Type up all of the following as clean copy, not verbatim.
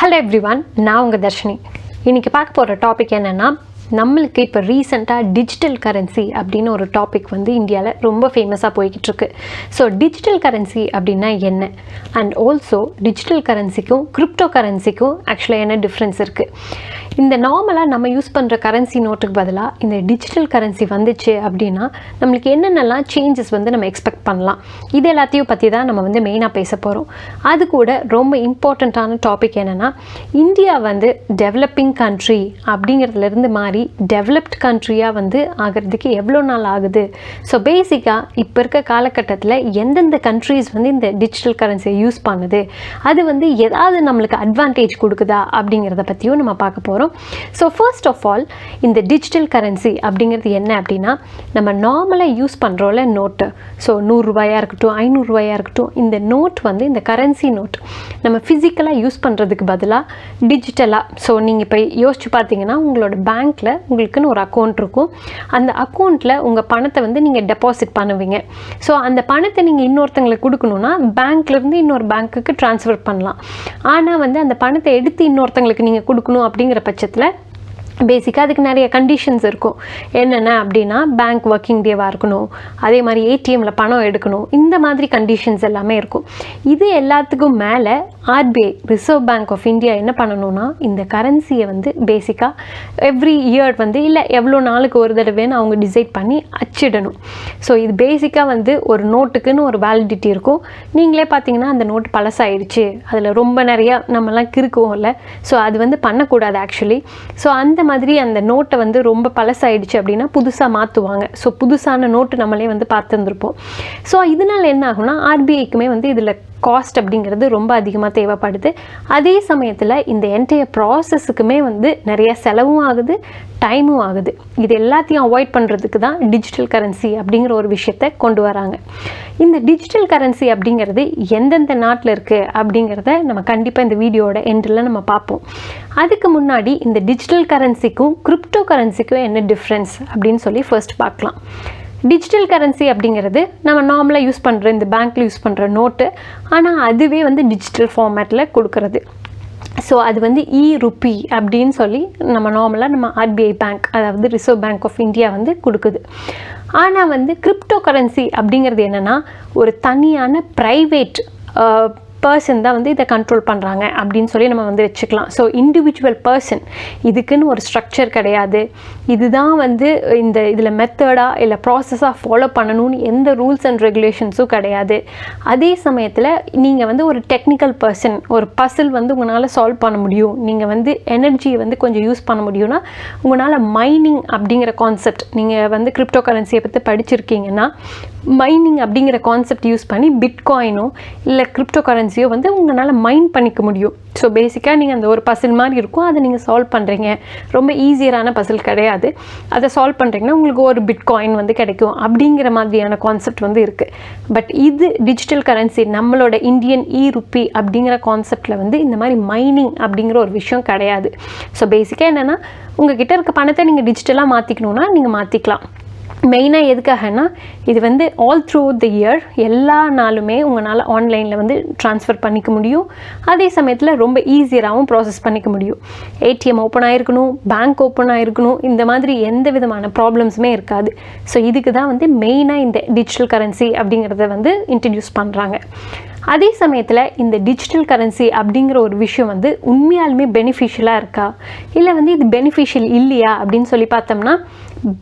Hello everyone, நான் உங்கள் தர்ஷினி. இன்றைக்கி பார்க்க போகிற டாபிக் என்னென்னா, நம்மளுக்கு இப்போ ரீசெண்டாக டிஜிட்டல் கரன்சி அப்படின்னு ஒரு டாபிக் வந்து இந்தியாவில் ரொம்ப ஃபேமஸாக போய்கிட்டுருக்கு. ஸோ டிஜிட்டல் கரன்சி அப்படின்னா என்ன, அண்ட் ஆல்சோ டிஜிட்டல் கரன்சிக்கும் கிரிப்டோ கரன்சிக்கும் ஆக்சுவலாக என்ன டிஃப்ரென்ஸ் இருக்குது. இந்த நார்மலாக நம்ம யூஸ் பண்ணுற கரன்சி நோட்டுக்கு பதிலாக இந்த டிஜிட்டல் கரன்சி வந்துச்சு அப்படின்னா நம்மளுக்கு என்னென்னலாம் சேஞ்சஸ் வந்து நம்ம எக்ஸ்பெக்ட் பண்ணலாம், இது எல்லாத்தையும் பற்றி தான் நம்ம வந்து மெயினாக பேச போகிறோம். அது கூட ரொம்ப இம்பார்ட்டண்ட்டான டாபிக் என்னென்னா, இந்தியா வந்து டெவலப்பிங் கண்ட்ரி அப்படிங்கிறதுலேருந்து மாறி டெவலப்ட் கண்ட்ரியாக வந்து ஆகிறதுக்கு எவ்வளோ நாள் ஆகுது. ஸோ பேசிக்காக இப்போ இருக்க காலகட்டத்தில் எந்தெந்த கண்ட்ரீஸ் வந்து இந்த டிஜிட்டல் கரன்சியை யூஸ் பண்ணுது, அது வந்து ஏதாவது நம்மளுக்கு அட்வான்டேஜ் கொடுக்குதா அப்படிங்கிறத பற்றியும் நம்ம பார்க்க போகிறோம். ஸோ ஃபர்ஸ்ட் ஆஃப் ஆல், இந்த டிஜிட்டல் கரன்சி அப்படிங்கிறது என்ன அப்படின்னா, நம்ம நார்மலாக யூஸ் பண்ணுறோம்ல நோட்டு, ஸோ 100 ரூபாயாக இருக்கட்டும் 500 ரூபாயாக இருக்கட்டும், இந்த நோட் வந்து இந்த கரன்சி நோட் நம்ம ஃபிசிக்கலாக யூஸ் பண்ணுறதுக்கு பதிலாக டிஜிட்டலாக, ஸோ நீங்கள் இப்போ யோசிச்சு பார்த்தீங்கன்னா உங்களோட பேங்க்கில் உங்களுக்குன்னு ஒரு அக்கௌண்ட் இருக்கும். அந்த அக்கௌண்ட்டில் உங்கள் பணத்தை வந்து நீங்கள் டெபாசிட் பண்ணுவீங்க. ஸோ அந்த பணத்தை நீங்கள் இன்னொருத்தங்களுக்கு கொடுக்கணுன்னா பேங்க்லேருந்து இன்னொரு பேங்க்குக்கு ட்ரான்ஸ்ஃபர் பண்ணலாம். ஆனால் வந்து அந்த பணத்தை எடுத்து இன்னொருத்தங்களுக்கு நீங்கள் கொடுக்கணும் அப்படிங்கிற பட்சத்தில் பேசிக்காக அதுக்கு நிறைய கண்டிஷன்ஸ் இருக்கும். என்னென்ன அப்படின்னா, பேங்க் ஒர்க்கிங் டேவாக இருக்கணும், அதே மாதிரி ஏடிஎம்மில் பணம் எடுக்கணும், இந்த மாதிரி கண்டிஷன்ஸ் எல்லாமே இருக்கும். இது எல்லாத்துக்கும் மேலே RBI, reserve bank of India என்ன பண்ணணும்னா, இந்த கரன்சியை வந்து பேசிக்காக எவ்ரி இயர் வந்து இல்லை எவ்வளோ நாளுக்கு ஒரு தடவைன்னு அவங்க டிசைட் பண்ணி அச்சிடணும். ஸோ இது பேசிக்காக வந்து ஒரு நோட்டுக்குன்னு ஒரு வேலிடிட்டி இருக்கும். நீங்களே பார்த்தீங்கன்னா அந்த நோட்டு பழசாயிடுச்சு, அதில் ரொம்ப நிறையா நம்மலாம் கிறுக்குவோம்ல, ஸோ அது வந்து பண்ணக்கூடாது ஆக்சுவலி. ஸோ அந்த மாதிரி அந்த நோட்டை வந்து ரொம்ப பழசாயிடுச்சு அப்படின்னா புதுசாக மாற்றுவாங்க. ஸோ புதுசான நோட்டு நம்மளே வந்து பார்த்துருந்துருப்போம். ஸோ இதனால் என்ன ஆகும்னா, ஆர்பிஐக்குமே வந்து இதில் காஸ்ட் அப்படிங்கிறது ரொம்ப அதிகமாக தேவைப்படுது. அதே சமயத்தில் இந்த என்டையர் ப்ராசஸுக்குமே வந்து நிறைய செலவும் ஆகுது, டைமும் ஆகுது. இது எல்லாத்தையும் அவாய்ட் பண்ணுறதுக்கு தான் டிஜிட்டல் கரன்சி அப்படிங்கிற ஒரு விஷயத்தை கொண்டு வராங்க. இந்த டிஜிட்டல் கரன்சி அப்படிங்கிறது எந்தெந்த நாட்டில் இருக்குது அப்படிங்கிறத நம்ம கண்டிப்பாக இந்த வீடியோட எண்டில் நம்ம பார்ப்போம். அதுக்கு முன்னாடி இந்த டிஜிட்டல் கரன்சிக்கும் கிரிப்டோ கரன்சிக்கும் என்ன டிஃப்ரென்ஸ் அப்படின்னு சொல்லி ஃபர்ஸ்ட் பார்க்கலாம். டிஜிட்டல் கரன்சி அப்படிங்கிறது நம்ம நார்மலாக யூஸ் பண்ணுற இந்த பேங்க்கில் யூஸ் பண்ணுற நோட்டு, ஆனால் அதுவே வந்து டிஜிட்டல் ஃபார்மேட்டில் கொடுக்கறது. ஸோ அது வந்து e-Rupee அப்படின்னு சொல்லி நம்ம நார்மலாக நம்ம ஆர்பிஐ பேங்க், அதாவது ரிசர்வ் பேங்க் ஆஃப் இந்தியா வந்து கொடுக்குது. ஆனால் வந்து கிரிப்டோ கரன்சி அப்படிங்கிறது என்னென்னா, ஒரு தனியான ப்ரைவேட் பர்சன் தான் வந்து இதை கண்ட்ரோல் பண்ணுறாங்க அப்படின்னு சொல்லி நம்ம வந்து வச்சுக்கலாம். ஸோ இண்டிவிஜுவல் பர்சன், இதுக்குன்னு ஒரு ஸ்ட்ரக்சர் கிடையாது. இதுதான் வந்து இந்த இதில் மெத்தடாக இல்லை ப்ராசஸாக ஃபாலோ பண்ணணும்னு எந்த ரூல்ஸ் அண்ட் ரெகுலேஷன்ஸும் கிடையாது. அதே சமயத்தில் நீங்கள் வந்து ஒரு டெக்னிக்கல் பர்சன், ஒரு பசில் வந்து உங்களால் சால்வ் பண்ண முடியும், நீங்கள் வந்து எனர்ஜியை வந்து கொஞ்சம் யூஸ் பண்ண முடியும்னா உங்களால் மைனிங் அப்படிங்கிற கான்செப்ட், நீங்கள் வந்து கிரிப்டோ கரன்சியை பற்றி படிச்சிருக்கீங்கன்னா மைனிங் அப்படிங்கிற கான்செப்ட் யூஸ் பண்ணி பிட்காயினோ இல்லை கிரிப்டோ கரன்சியோ வந்து உங்களால் மைன் பண்ணிக்க முடியும். ஸோ பேசிக்காக நீங்கள் அந்த ஒரு பசில் மாதிரி இருக்கும், அதை நீங்கள் சால்வ் பண்ணுறீங்க. ரொம்ப ஈஸியரான பசில் கிடையாது. அதை சால்வ் பண்ணுறீங்கன்னா உங்களுக்கு ஒரு பிட்காயின் வந்து கிடைக்கும் அப்படிங்கிற மாதிரியான கான்செப்ட் வந்து இருக்குது. பட் இது டிஜிட்டல் கரன்சி, நம்மளோட இந்தியன் e-Rupee அப்படிங்கிற கான்செப்டில் வந்து இந்த மாதிரி மைனிங் அப்படிங்கிற ஒரு விஷயம் கிடையாது. ஸோ பேசிக்காக என்னென்னா, உங்கள் கிட்ட இருக்க பணத்தை நீங்கள் டிஜிட்டலாக மாற்றிக்கணுன்னா நீங்கள் மாற்றிக்கலாம். மெயினாக எதுக்காகனா, இது வந்து ஆல் த்ரூ த இயர் எல்லா நாளுமே உங்களால் ஆன்லைனில் வந்து ட்ரான்ஸ்ஃபர் பண்ணிக்க முடியும். அதே சமயத்தில் ரொம்ப ஈஸியராகவும் ப்ராசஸ் பண்ணிக்க முடியும். ஏடிஎம் ஓப்பன் ஆகிருக்கணும், பேங்க் ஓப்பன் ஆகிருக்கணும், இந்த மாதிரி எந்த விதமான ப்ராப்ளம்ஸுமே இருக்காது. ஸோ இதுக்கு தான் வந்து மெயினாக இந்த டிஜிட்டல் கரன்சி அப்படிங்கிறத வந்து இன்ட்ரடியூஸ் பண்ணுறாங்க. அதே சமயத்தில் இந்த டிஜிட்டல் கரன்சி அப்படிங்கிற ஒரு விஷயம் வந்து உண்மையாலுமே பெனிஃபிஷியலாக இருக்கா, இல்லை வந்து இது பெனிஃபிஷியல் இல்லையா அப்படின்னு சொல்லி பார்த்தோம்னா,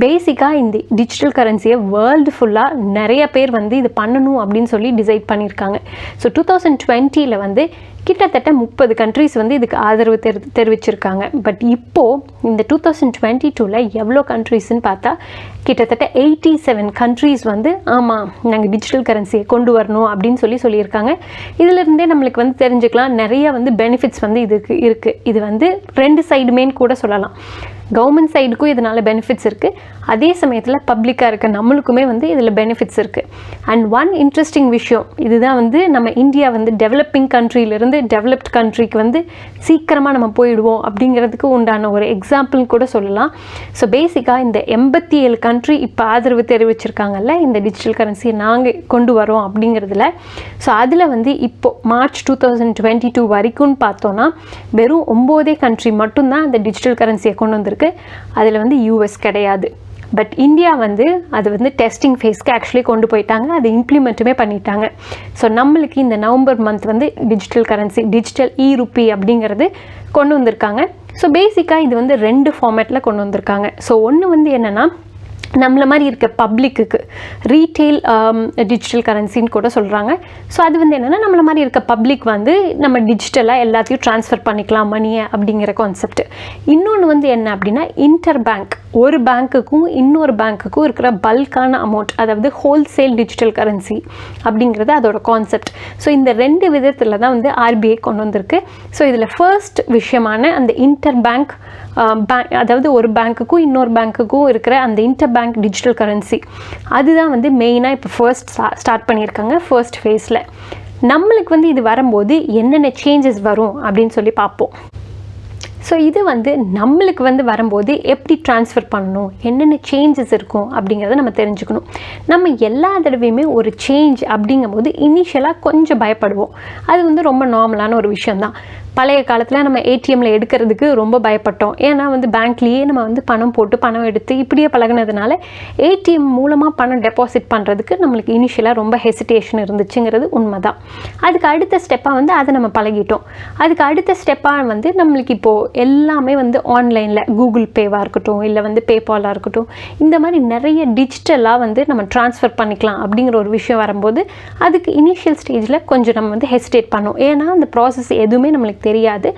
பேசிக்காக இந்த டிஜிட்டல் கரன்சியை வேர்ல்டு ஃபுல்லாக நிறைய பேர் வந்து இது பண்ணணும் அப்படின்னு சொல்லி டிசைட் பண்ணியிருக்காங்க. ஸோ 2020 வந்து கிட்டத்தட்ட 30 கண்ட்ரிஸ் வந்து இதுக்கு ஆதரவு தெரிவிச்சிருக்காங்க. பட் இப்போது இந்த 2022 எவ்வளோ கண்ட்ரிஸ்ன்னு பார்த்தா கிட்டத்தட்ட 87 கண்ட்ரிஸ் வந்து ஆமாம் நாங்கள் டிஜிட்டல் கரன்சியை கொண்டு வரணும் அப்படின்னு சொல்லியிருக்காங்க. இதிலிருந்தே நம்மளுக்கு வந்து தெரிஞ்சுக்கலாம் நிறைய வந்து பெனிஃபிட்ஸ் வந்து இதுக்கு இருக்குது. இது வந்து 2 சைடுமேன்னு கூட சொல்லலாம். கவர்மெண்ட் சைடுக்கும் இதனால் பெனிஃபிட்ஸ் இருக்குது, அதே சமயத்தில் பப்ளிக்காக இருக்க நம்மளுக்குமே வந்து இதில் பெனிஃபிட்ஸ் இருக்குது. அண்ட் ஒன் இன்ட்ரெஸ்டிங் விஷயம் இதுதான் வந்து நம்ம இந்தியா வந்து டெவலப்பிங் கண்ட்ரியிலேருந்து டெவலப்ட் கண்ட்ரிக்கு வந்து சீக்கிரமாக நம்ம போயிடுவோம் அப்படிங்கிறதுக்கு உண்டான ஒரு எக்ஸாம்பிள் கூட சொல்லலாம். ஸோ பேசிக்காக இந்த 87 கண்ட்ரி இப்போ ஆதரவு தெரிவிச்சிருக்காங்கல்ல இந்த டிஜிட்டல் கரன்சியை நாங்கள் கொண்டு வரோம் அப்படிங்கிறதுல. ஸோ அதில் வந்து இப்போது மார்ச் 2022 வரைக்கும்னு பார்த்தோன்னா வெறும் 9 கண்ட்ரி மட்டும்தான் அந்த டிஜிட்டல் கரன்சியை கொண்டு வந்திருக்கு. அதில் வந்து யூஎஸ் கிடையாது. பட் இந்தியா வந்து அது வந்து டெஸ்டிங் ஃபேஸ்க்கு ஆக்சுவலி கொண்டு போயிட்டாங்க, அதை இம்ப்ளிமெண்ட்டுமே பண்ணிட்டாங்க. ஸோ நம்மளுக்கு இந்த நவம்பர் மந்த் வந்து டிஜிட்டல் கரன்சி டிஜிட்டல் e-Rupee அப்படிங்கிறது கொண்டு வந்திருக்காங்க. ஸோ பேசிக்காக இது வந்து 2 ஃபார்மேட்டில் கொண்டு வந்திருக்காங்க. ஸோ ஒன்று வந்து என்னென்னா நம்மள மாதிரி இருக்க பப்ளிக்கு ரீட்டெயில் டிஜிட்டல் கரன்சின்னு கூட சொல்கிறாங்க. ஸோ அது வந்து என்னென்னா நம்மள மாதிரி இருக்க பப்ளிக் வந்து நம்ம டிஜிட்டலாக எல்லாத்தையும் ட்ரான்ஸ்ஃபர் பண்ணிக்கலாம் மணியை அப்படிங்கிற கான்செப்ட். இன்னொன்று வந்து என்ன அப்படின்னா இன்டர் பேங்க், ஒரு பேங்க்குக்கும் இன்னொரு பேங்க்குக்கும் இருக்கிற பல்கான அமௌண்ட், அதாவது ஹோல்சேல் டிஜிட்டல் கரன்சி அப்படிங்கிறது அதோட கான்செப்ட். ஸோ இந்த 2 விதத்தில் தான் வந்து ஆர்பிஐ கொண்டு வந்திருக்கு. ஸோ இதில் ஃபர்ஸ்ட் விஷயமான அந்த இன்டர் பேங்க் அதாவது ஒரு பேங்க்குக்கும் இன்னொரு பேங்க்குக்கும் இருக்கிற அந்த இன்டர் பேங்க் டிஜிட்டல் கரன்சி அதுதான் வந்து மெயினாக இப்போ ஃபர்ஸ்ட் ஸ்டார்ட் பண்ணியிருக்காங்க ஃபர்ஸ்ட் ஃபேஸில். நம்மளுக்கு வந்து இது வரும்போது என்னென்ன சேஞ்சஸ் வரும் அப்படின்னு சொல்லி பார்ப்போம். ஸோ இது வந்து நம்மளுக்கு வந்து வரும்போது எப்படி ட்ரான்ஸ்ஃபர் பண்ணணும், என்னென்ன சேஞ்சஸ் இருக்கும் அப்படிங்கிறத நம்ம தெரிஞ்சுக்கணும். நம்ம எல்லா தடவையுமே ஒரு சேஞ்ச் அப்படிங்கும்போது இனிஷியலாக கொஞ்சம் பயப்படுவோம். அது வந்து ரொம்ப நார்மலான ஒரு விஷயந்தான். பழைய காலத்தில் நம்ம ஏடிஎம்மில் எடுக்கிறதுக்கு ரொம்ப பயப்பட்டோம். ஏன்னா வந்து பேங்க்லேயே நம்ம வந்து பணம் போட்டு பணம் எடுத்து இப்படியே பழகினதுனால ஏடிஎம் மூலமாக பணம் டெபாசிட் பண்ணுறதுக்கு நம்மளுக்கு இனிஷியலாக ரொம்ப ஹெசிடேஷன் இருந்துச்சுங்கிறது உண்மை தான். அதுக்கு அடுத்த ஸ்டெப்பாக வந்து அதை நம்ம பழகிட்டோம். அதுக்கு அடுத்த ஸ்டெப்பாக வந்து நம்மளுக்கு இப்போது எல்லாமே வந்து ஆன்லைனில் கூகுள் பேவாக இருக்கட்டும், இல்லை வந்து பேபாலாக இருக்கட்டும், இந்த மாதிரி நிறைய டிஜிட்டலாக வந்து நம்ம ட்ரான்ஸ்ஃபர் பண்ணிக்கலாம் அப்படிங்கிற ஒரு விஷயம் வரும்போது அதுக்கு இனிஷியல் ஸ்டேஜில் கொஞ்சம் நம்ம வந்து ஹெசிடேட் பண்ணோம். ஏன்னா அந்த ப்ராசஸ் எதுவுமே நம்மளுக்கு தெரியாது,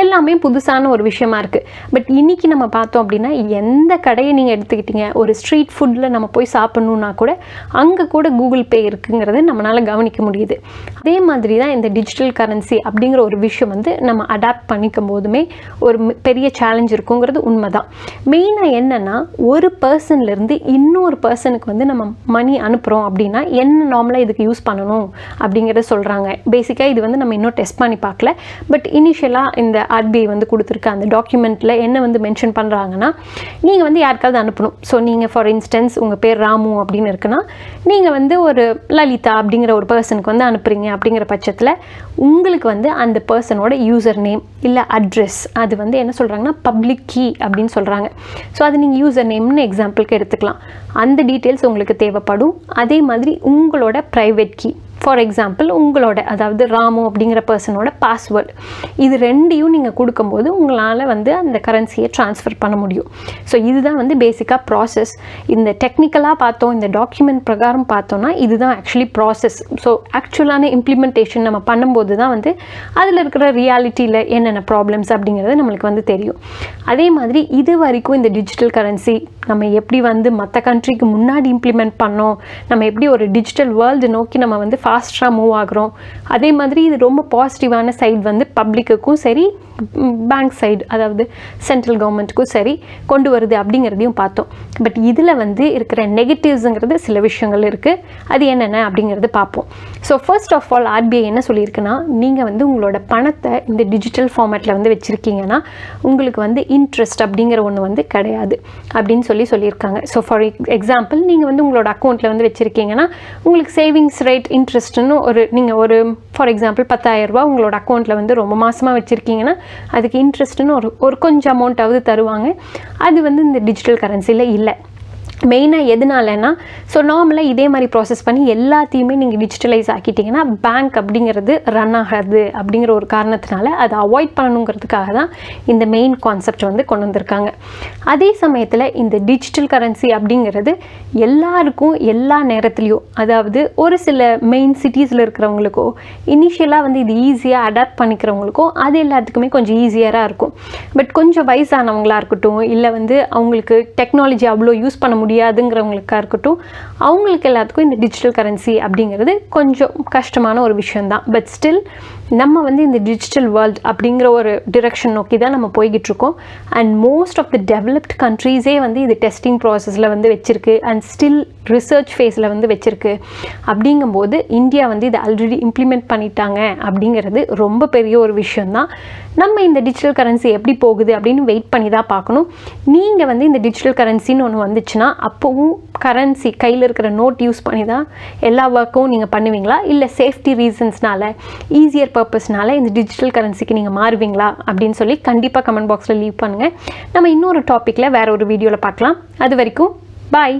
எல்லாமே புதுசான ஒரு விஷயமா இருக்குது. பட் இன்றைக்கி நம்ம பார்த்தோம் அப்படின்னா எந்த கடையை நீங்கள் எடுத்துக்கிட்டீங்க, ஒரு ஸ்ட்ரீட் ஃபுட்டில் நம்ம போய் சாப்பிட்ணுன்னா கூட அங்கே கூட கூகுள் பே இருக்குங்கிறத நம்மளால் கவனிக்க முடியுது. அதே மாதிரி தான் இந்த டிஜிட்டல் கரன்சி அப்படிங்கிற ஒரு விஷயம் வந்து நம்ம அடாப்ட் பண்ணிக்கும் போதுமே ஒரு பெரிய சேலஞ்ச் இருக்குங்கிறது உண்மை தான். மெயினாக என்னென்னா ஒரு பர்சன்லேருந்து இன்னொரு பர்சனுக்கு வந்து நம்ம மணி அனுப்புகிறோம் அப்படின்னா என்ன நார்மலாக இதுக்கு யூஸ் பண்ணணும் அப்படிங்கிறத சொல்கிறாங்க. பேசிக்காக இது வந்து நம்ம இன்னும் டெஸ்ட் பண்ணி பார்க்கல. பட் இனிஷியலாக இந்த ஆர்பிஐ வந்து கொடுத்துருக்க அந்த டாக்குமெண்ட்டில் என்ன வந்து மென்ஷன் பண்ணுறாங்கன்னா, நீங்கள் வந்து யாருக்காவது அனுப்பணும். ஸோ நீங்கள் ஃபார் இன்ஸ்டன்ஸ் உங்கள் பேர் ராமு அப்படின்னு இருக்குன்னா நீங்கள் வந்து ஒரு லலிதா அப்படிங்கிற ஒரு பர்சனுக்கு வந்து அனுப்புகிறீங்க அப்படிங்கிற பட்சத்தில் உங்களுக்கு வந்து அந்த பர்சனோட யூசர் நேம் இல்லை அட்ரெஸ் அது வந்து என்ன சொல்கிறாங்கன்னா பப்ளிக் கீ அப்படின்னு சொல்கிறாங்க. ஸோ அது நீங்கள் யூசர் நேம்னு எக்ஸாம்பிளுக்கு எடுத்துக்கலாம். அந்த டீட்டெயில்ஸ் உங்களுக்கு தேவைப்படும். அதே மாதிரி உங்களோட ப்ரைவேட் கீ, ஃபார் எக்ஸாம்பிள் உங்களோட அதாவது ராமு அப்படிங்கிற பர்சனோட பாஸ்வேர்டு, இது 2ஐயும் நீங்கள் கொடுக்கும்போது உங்களால் வந்து அந்த கரன்சியை ட்ரான்ஸ்ஃபர் பண்ண முடியும். ஸோ இதுதான் வந்து பேசிக்காக ப்ராசஸ். இந்த டெக்னிக்கலாக பார்த்தோம், இந்த டாக்குமெண்ட் பிரகாரம் பார்த்தோன்னா இதுதான் ஆக்சுவலி ப்ராசஸ். ஸோ ஆக்சுவலான இம்ப்ளிமெண்டேஷன் நம்ம பண்ணும்போது தான் வந்து அதில் இருக்கிற ரியாலிட்டியில் என்னென்ன ப்ராப்ளம்ஸ் அப்படிங்கிறது நம்மளுக்கு வந்து தெரியும். அதே மாதிரி இது வரைக்கும் இந்த டிஜிட்டல் கரன்சி நம்ம எப்படி வந்து மற்ற கண்ட்ரிக்கு முன்னாடி இம்ப்ளிமெண்ட் பண்ணோம், நம்ம எப்படி ஒரு டிஜிட்டல் வேர்ல்டு நோக்கி நம்ம வந்து ஃபாஸ்ட்டாக மூவ் ஆகிறோம். அதே மாதிரி இது ரொம்ப பாசிட்டிவான சைடு வந்து பப்ளிக்குக்கும் சரி பேங்க் சைடு அதாவது சென்ட்ரல் கவர்மெண்ட்டுக்கும் சரி கொண்டு வருது அப்படிங்கிறதையும் பார்த்தோம். பட் இதில் வந்து இருக்கிற நெகட்டிவ்ஸுங்கிறது சில விஷயங்கள் இருக்குது. அது என்னென்ன அப்படிங்கிறது பார்ப்போம். So first of all RBI என்ன சொல்லியிருக்குன்னா, நீங்கள் வந்து உங்களோட பணத்தை இந்த டிஜிட்டல் ஃபார்மேட்டில் வந்து வச்சுருக்கீங்கன்னா உங்களுக்கு வந்து இன்ட்ரெஸ்ட் அப்படிங்கிற ஒன்று வந்து கிடையாது அப்படின்னு சொல்லியிருக்காங்க. ஸோ ஃபார் எக்ஸாம்பிள் நீங்கள் வந்து உங்களோட அக்கௌண்ட்டில் வந்து வச்சுருக்கீங்கன்னா உங்களுக்கு சேவிங்ஸ் ரேட் இன்ட்ரெஸ்ட்டுன்னு நீங்கள் ஒரு ஃபார் எக்ஸாம்பிள் 10,000 ரூபா உங்களோட அக்கௌண்ட்டில் வந்து ரொம்ப மாதமாக வச்சுருக்கீங்கன்னா அதுக்கு இன்ட்ரெஸ்ட்டுன்னு ஒரு கொஞ்சம் அமௌண்ட்டாவது தருவாங்க. அது வந்து இந்த டிஜிட்டல் கரன்சியில் இல்லை. மெயினாக எதனாலன்னா, ஸோ நார்மலாக இதே மாதிரி ப்ராசஸ் பண்ணி எல்லாத்தையுமே நீங்கள் டிஜிட்டலைஸ் ஆக்கிட்டிங்கன்னா பேங்க் அப்படிங்கிறது ரன் ஆகாது அப்படிங்கிற ஒரு காரணத்தினால அதை அவாய்ட் பண்ணணுங்கிறதுக்காக தான் இந்த மெயின் கான்செப்ட் வந்து கொண்டு வந்திருக்காங்க. அதே சமயத்தில் இந்த டிஜிட்டல் கரன்சி அப்படிங்கிறது எல்லாருக்கும் எல்லா நேரத்துலையும், அதாவது ஒரு சில மெயின் சிட்டிஸில் இருக்கிறவங்களுக்கோ இனிஷியலாக வந்து இது ஈஸியாக அடாப்ட் பண்ணிக்கிறவங்களுக்கோ அது எல்லாத்துக்குமே கொஞ்சம் ஈஸியராக இருக்கும். பட் கொஞ்சம் வயசானவங்களாக இருக்கட்டும், இல்லை வந்து அவங்களுக்கு டெக்னாலஜி அவ்வளோ யூஸ் பண்ண முடியாதுங்கிறவங்களுக்காக இருக்கட்டும், அவங்களுக்கு எல்லாத்துக்கும் இந்த டிஜிட்டல் கரன்சி அப்படிங்கிறது கொஞ்சம் கஷ்டமான ஒரு விஷயந்தான். பட் ஸ்டில் நம்ம வந்து இந்த டிஜிட்டல் வேர்ல்ட் அப்படிங்கிற ஒரு டிரெக்ஷன் நோக்கி தான் நம்ம போய்கிட்டு இருக்கோம். And most of the developed கண்ட்ரீஸே வந்து இது டெஸ்டிங் ப்ராசஸில் வந்து வச்சுருக்கு அண்ட் ஸ்டில் ரிசர்ச் ஃபேஸில் வந்து வச்சுருக்கு. அப்படிங்கும்போது இந்தியா வந்து இதை ஆல்ரெடி இம்ப்ளிமெண்ட் பண்ணிட்டாங்க அப்படிங்கிறது ரொம்ப பெரிய ஒரு விஷயந்தான். நம்ம இந்த டிஜிட்டல் கரன்சி எப்படி போகுது அப்படின்னு வெயிட் பண்ணி தான் பார்க்கணும். நீங்கள் வந்து இந்த டிஜிட்டல் கரன்சின்னு ஒன்று வந்துச்சுன்னா அப்போவும் கரன்சி கையில் இருக்கிற நோட் யூஸ் பண்ணி தான் எல்லா ஒர்க்கும் நீங்கள் பண்ணுவீங்களா, இல்லை சேஃப்டி ரீசன்ஸ்னால ஈஸியர் பர்பஸ்னால இந்த டிஜிட்டல் கரன்சிக்கு நீங்கள் மாறுவீங்களா அப்படின்னு சொல்லி கண்டிப்பாக கமெண்ட் பாக்ஸில் லீவ் பண்ணுங்கள். நம்ம இன்னொரு டாப்பிக்கில் வேறு ஒரு வீடியோவில் பார்க்கலாம். அது வரைக்கும் பாய்.